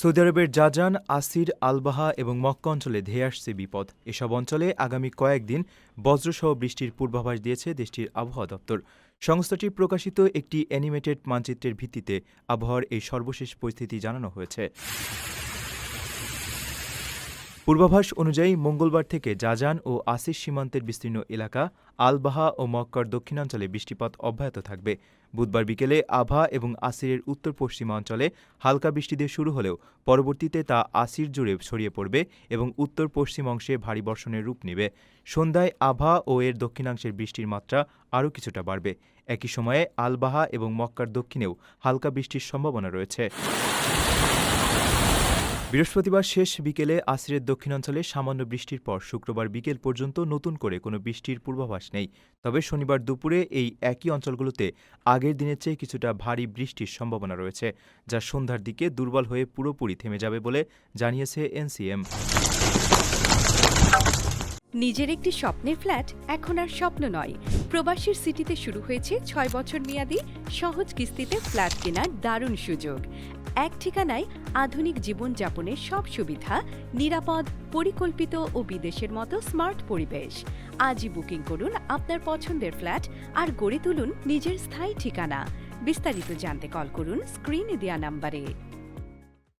Saudi আরবের জাজান, আসির, আলবাহা এবং মক্কা অঞ্চলে ধেয়ে আসছে বিপদ। এসব অঞ্চলে আগামী কয়েকদিন বজ্রসহ বৃষ্টির পূর্বাভাস দিয়েছে দেশটির আবহাওয়া দপ্তর। সংস্থাটির প্রকাশিত একটি অ্যানিমেটেড মানচিত্রের ভিত্তিতে আবহাওয়ার এই সর্বশেষ পরিস্থিতি জানানো হয়েছে। পূর্বাভাস অনুযায়ী মঙ্গলবার থেকে জাজান ও আসির সীমান্তের বিস্তীর্ণ এলাকা, আলবাহা ও মক্কার দক্ষিণাঞ্চলে বৃষ্টিপাত অব্যাহত থাকবে। বুধবার বিকেলে আভা এবং আসিরের উত্তর পশ্চিমাঞ্চলে হালকা বৃষ্টি দিয়ে শুরু হলেও পরবর্তীতে তা আসির জুড়ে ছড়িয়ে পড়বে এবং উত্তর পশ্চিম অংশে ভারী বর্ষণের রূপ নেবে। সন্ধ্যায় আভা ও এর দক্ষিণাংশের বৃষ্টির মাত্রা আরও কিছুটা বাড়বে। একই সময়ে আলবাহা এবং মক্কার দক্ষিণেও হালকা বৃষ্টির সম্ভাবনা রয়েছে। বৃহস্পতিবার শেষ বিকেলে আসিরের দক্ষিণাঞ্চলে সামান্য বৃষ্টির পর শুক্রবার বিকেল পর্যন্ত নতুন করে কোনো বৃষ্টির পূর্বাভাস নেই। তবে শনিবার দুপুরে এই একই অঞ্চলগুলোতে আগের দিনের চেয়ে কিছুটা ভারী বৃষ্টির সম্ভাবনা রয়েছে, যা সন্ধ্যার দিকে দুর্বল হয়ে পুরোপুরি থেমে যাবে বলে জানিয়েছে এনসিএম। নিজের একটি স্বপ্নের ফ্ল্যাট এখন আর স্বপ্ন নয়। প্রবাসীর সিটিতে শুরু হয়েছে ৬ বছর মেয়াদী সহজ কিস্তিতে ফ্ল্যাট কেনার দারুণ সুযোগ। এক ঠিকানায় আধুনিক জীবনযাপনের সব সুবিধা, নিরাপদ, পরিকল্পিত ও বিদেশের মতো স্মার্ট পরিবেশ। আজই বুকিং করুন আপনার পছন্দের ফ্ল্যাট আর গড়ে তুলুন নিজের স্থায়ী ঠিকানা। বিস্তারিত জানতে কল করুন স্ক্রিনে দেওয়া নাম্বারে।